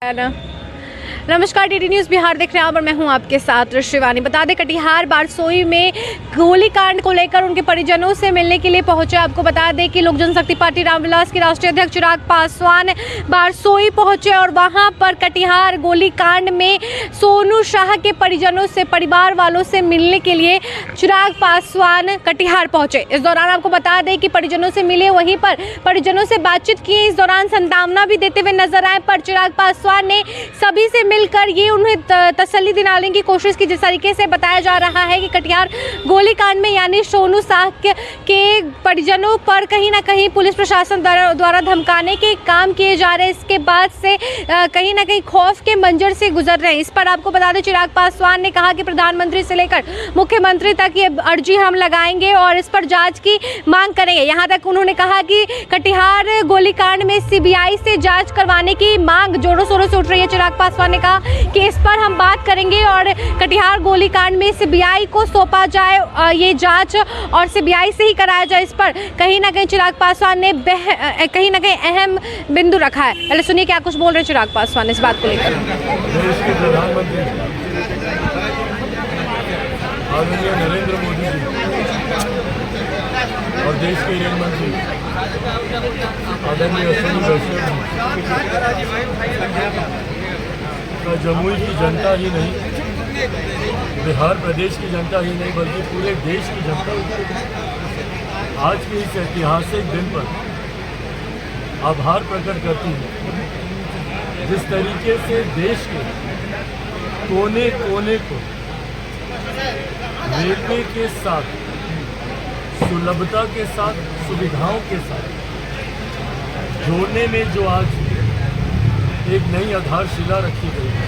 है ना। नमस्कार, डीडी न्यूज़ बिहार देख रहे हैं और मैं हूं आपके साथ शिवानी। बता दें, कटिहार बारसोई में गोलीकांड को लेकर उनके परिजनों से मिलने के लिए पहुंचे। आपको बता दें कि लोक जनशक्ति पार्टी रामविलास के राष्ट्रीय अध्यक्ष चिराग पासवान बारसोई पहुंचे और वहां पर कटिहार गोलीकांड में सोनू शाह के परिजनों से, परिवार वालों से मिलने के लिए चिराग पासवान कटिहार पहुंचे। इस दौरान आपको बता दें कि परिजनों से मिले, वहीं पर परिजनों से बातचीत किए। इस दौरान सांत्वना भी देते हुए नजर आए, पर चिराग पासवान ने सभी से मिलकर ये उन्हें तसल्ली दिलाने की कोशिश की। जिस तरीके से बताया जा रहा है कि कटिहार गोलीकांड में यानी सोनू शाह के परिजनों पर कहीं ना कहीं पुलिस प्रशासन द्वारा धमकाने के काम किए जा रहे हैं। इसके बाद से कहीं ना कहीं खौफ के मंजर से गुजर रहे हैं। इस पर आपको बता दें, चिराग पासवान ने कहा कि प्रधानमंत्री से लेकर मुख्यमंत्री तक ये अर्जी हम लगाएंगे और इस पर जांच की मांग करेंगे। यहाँ तक उन्होंने कहा कि कटिहार गोलीकांड में सीबीआई से जांच करवाने की मांग जोरों शोरों से उठ रही है। चिराग पासवान ने कहा कि इस पर हम बात करेंगे और कटिहार गोलीकांड में सीबीआई को सौंपा जाए ये जांच और सीबीआई से ही कराया जाए। इस पर कहीं ना कहीं चिराग पासवान ने कहीं ना कहीं अहम बिंदु रखा है। पहले सुनिए क्या कुछ बोल रहे चिराग पासवान इस बात को लेकर। देश के प्रधानमंत्री आदरणीय नरेंद्र मोदी जी और देश के रेल मंत्री आदरणीय अश्विनी वैष्णव का जमुई की जनता ही नहीं, बिहार प्रदेश की जनता ही नहीं, बल्कि पूरे देश की जनता आज के इस ऐतिहासिक दिन पर आभार प्रकट करती है। जिस तरीके से देश के कोने कोने को रेलवे के साथ सुलभता के साथ, सुविधाओं के साथ जोड़ने में जो आज एक नई आधारशिला रखी गई है,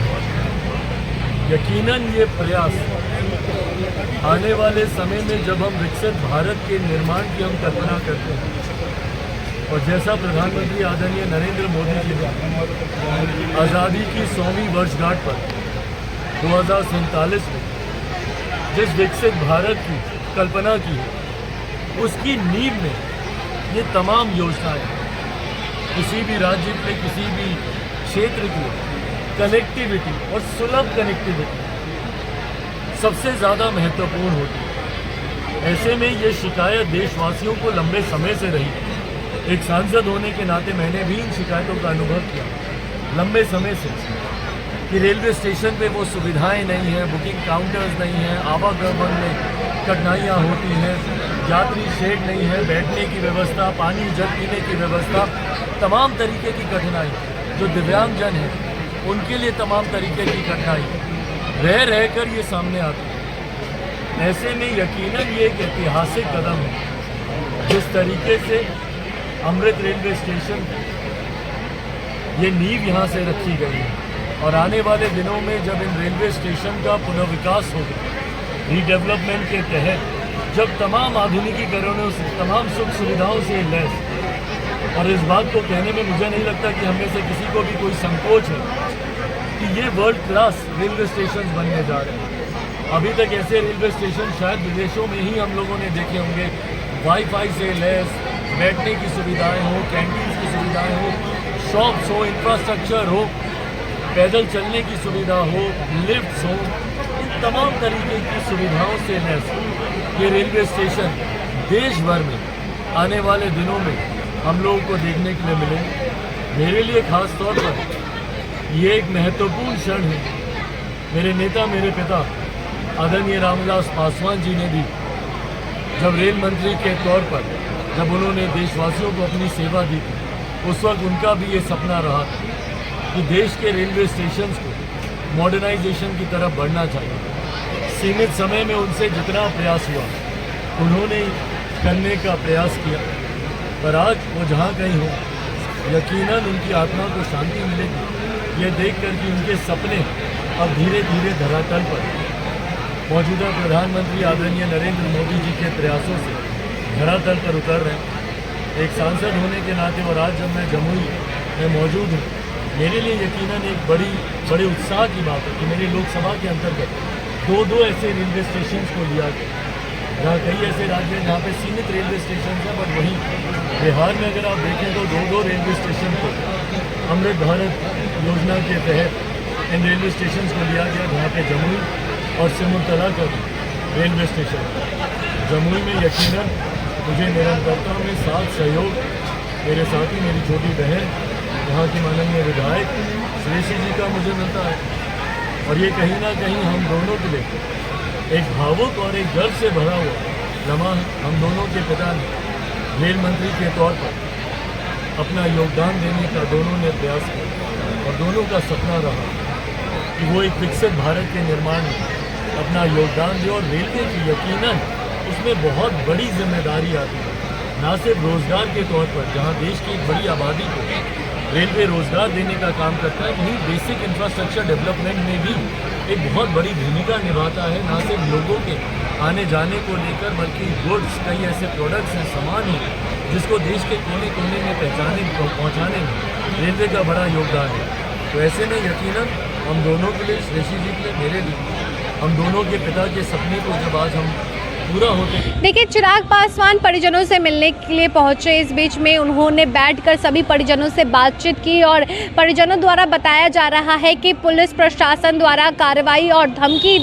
यकीनन ये प्रयास आने वाले समय में जब हम विकसित भारत के निर्माण की हम कल्पना करते हैं और जैसा प्रधानमंत्री आदरणीय नरेंद्र मोदी जी ने आज़ादी की 100वीं वर्षगांठ पर 2047 में जिस विकसित भारत की कल्पना की है, उसकी नींव में ये तमाम योजनाएं किसी भी राज्य के, किसी भी क्षेत्र की कनेक्टिविटी और सुलभ कनेक्टिविटी सबसे ज़्यादा महत्वपूर्ण होती है। ऐसे में ये शिकायत देशवासियों को लंबे समय से रही। एक सांसद होने के नाते मैंने भी इन शिकायतों का अनुभव किया लंबे समय से कि रेलवे स्टेशन पे वो सुविधाएं नहीं हैं, बुकिंग काउंटर्स नहीं हैं, आवागमन में कठिनाइयाँ होती हैं, यात्री शेड नहीं है, बैठने की व्यवस्था, पानी जल पीने की व्यवस्था, तमाम तरीके की कठिनाई जो दिव्यांगजन हैं उनके लिए तमाम तरीके की कठिनाई रह कर ये सामने आती है। ऐसे में यकीनन ये एक ऐतिहासिक कदम है। जिस तरीके से अमृत रेलवे स्टेशन ये नींव यहाँ से रखी गई है और आने वाले दिनों में जब इन रेलवे स्टेशन का पुनर्विकास होगा, रीडेवलपमेंट के तहत जब तमाम आधुनिकीकरणों से, तमाम सुख सुविधाओं से लैस, और इस बात को कहने में मुझे नहीं लगता कि हमें से किसी को भी कोई संकोच है कि ये वर्ल्ड क्लास रेलवे स्टेशन बनने जा रहे हैं। अभी तक ऐसे रेलवे स्टेशन शायद विदेशों में ही हम लोगों ने देखे होंगे। वाईफाई से लैस, बैठने की सुविधाएं हो, कैंटीन की सुविधाएं हो, शॉप्स हो, इंफ्रास्ट्रक्चर हो, पैदल चलने की सुविधा हो, लिफ्ट्स हो, इन तमाम तरीके की सुविधाओं से लैस ये रेलवे स्टेशन देश भर में आने वाले दिनों में हम लोगों को देखने के लिए मिलेंगे। मेरे लिए खास तौर पर ये एक महत्वपूर्ण क्षण है। मेरे नेता, मेरे पिता आदरणीय रामविलास पासवान जी ने भी जब रेल मंत्री के तौर पर जब उन्होंने देशवासियों को अपनी सेवा दी थी, उस वक्त उनका भी ये सपना रहा था कि देश के रेलवे स्टेशंस को मॉडर्नाइजेशन की तरफ बढ़ना चाहिए। सीमित समय में उनसे जितना प्रयास हुआ उन्होंने करने का प्रयास किया, पर आज वो जहाँ कहीं हो यकीनन उनकी आत्मा को शांति मिलेगी ये देखकर कि उनके सपने अब धीरे धीरे धरातल पर मौजूदा प्रधानमंत्री आदरणीय नरेंद्र मोदी जी के प्रयासों से धरातल पर उतर रहे हैं। एक सांसद होने के नाते और आज जब मैं जमुई में मौजूद हूँ, मेरे लिए यकीनन एक बड़े उत्साह की बात है कि मेरी लोकसभा के अंतर्गत दो ऐसे रेलवे स्टेशन को लिया गया, जहाँ कई ऐसे राज्य हैं जहाँ पे सीमित रेलवे स्टेशन हैं, बट वहीं बिहार में अगर आप देखें तो दो रेलवे स्टेशन को अमृत भारत योजना के तहत इन रेलवे स्टेशन को लिया गया, जहाँ पे जमुई और सिमुलतला का रेलवे स्टेशन। जमुई में यकीनन मुझे निरंतरता में साथ सहयोग मेरे साथी, मेरी छोटी बहन, यहाँ की माननीय विधायक श्रेयसी जी का मुझे मिलता है। और ये कहीं ना कहीं हम दोनों के लिए एक भावुक और एक गर्व से भरा हुआ लम्हा हम दोनों के पिता ने रेल मंत्री के तौर पर अपना योगदान देने का दोनों ने प्रयास किया और दोनों का सपना रहा कि वो एक विकसित भारत के निर्माण में अपना योगदान दे। और रेलवे की यकीनन उसमें बहुत बड़ी जिम्मेदारी आती है, ना सिर्फ रोजगार के तौर पर, जहाँ देश की एक बड़ी आबादी को रेलवे रोजगार देने का काम करता है, वहीं बेसिक इंफ्रास्ट्रक्चर डेवलपमेंट में भी एक बहुत बड़ी भूमिका निभाता है। ना सिर्फ लोगों के आने जाने को लेकर, बल्कि गुड्स, कई ऐसे प्रोडक्ट्स हैं, सामान हैं, जिसको देश के कोने कोने में पहुंचाने में रेलवे का बड़ा योगदान है। तो ऐसे में यकीनन हम दोनों के लिए, श्रेयसी जी के लिए, मेरे लिए, हम दोनों के पिता के सपने को जब आज हम पूरा होते। देखिए, चिराग पासवान परिजनों से मिलने के लिए पहुंचे। इस बीच में उन्होंने बैठकर सभी परिजनों से बातचीत की और परिजनों द्वारा बताया जा रहा है कि पुलिस प्रशासन द्वारा कार्रवाई और धमकी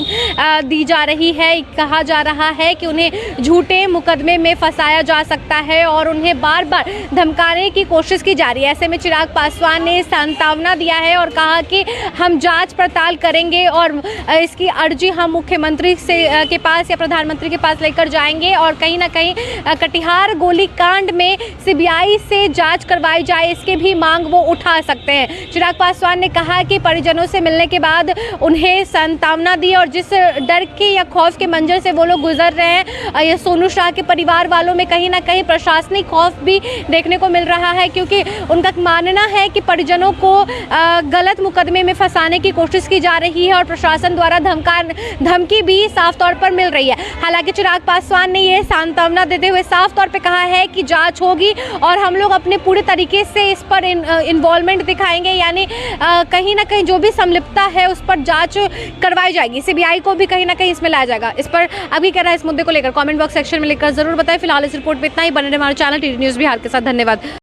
दी जा रही है। कहा जा रहा है कि उन्हें झूठे मुकदमे में फंसाया जा सकता है और उन्हें बार बार धमकाने की कोशिश की जा रही है। ऐसे में चिराग पासवान ने सांत्वना दिया है और कहा कि हम जाँच पड़ताल करेंगे और इसकी अर्जी हम मुख्यमंत्री के पास या प्रधानमंत्री के पास लेकर जाएंगे और कहीं ना कहीं कटिहार गोलीकांड में सीबीआई से जांच करवाई जाए, इसकी भी मांग वो उठा सकते हैं। चिराग पासवान ने कहा कि परिजनों से मिलने के बाद उन्हें सांत्वना दी और जिस डर के या खौफ के मंजर से वो लोग गुजर रहे हैं, ये सोनू शाह के परिवार वालों में कहीं ना कहीं प्रशासनिक खौफ भी देखने को मिल रहा है, क्योंकि उनका मानना है कि परिजनों को गलत मुकदमे में फंसाने की कोशिश की जा रही है और प्रशासन द्वारा धमकी भी साफ तौर पर मिल रही है। हालांकि चिराग पासवान ने यह सांत्वना देते हुए साफ तौर पे कहा है कि जांच होगी और हम लोग अपने पूरे तरीके से इस पर इन्वॉल्वमेंट दिखाएंगे, यानी कहीं ना कहीं जो भी संलिप्तता है उस पर जांच करवाई जाएगी। सीबीआई को भी कहीं ना कहीं इसमें लाया जाएगा। इस पर अभी क्या रहा है इस मुद्दे को लेकर कमेंट बॉक्स सेक्शन में लिखकर जरूर बताएं। फिलहाल इस रिपोर्ट में इतना ही। बने रहे हमारे चैनल टीडी न्यूज़ बिहार के साथ। धन्यवाद।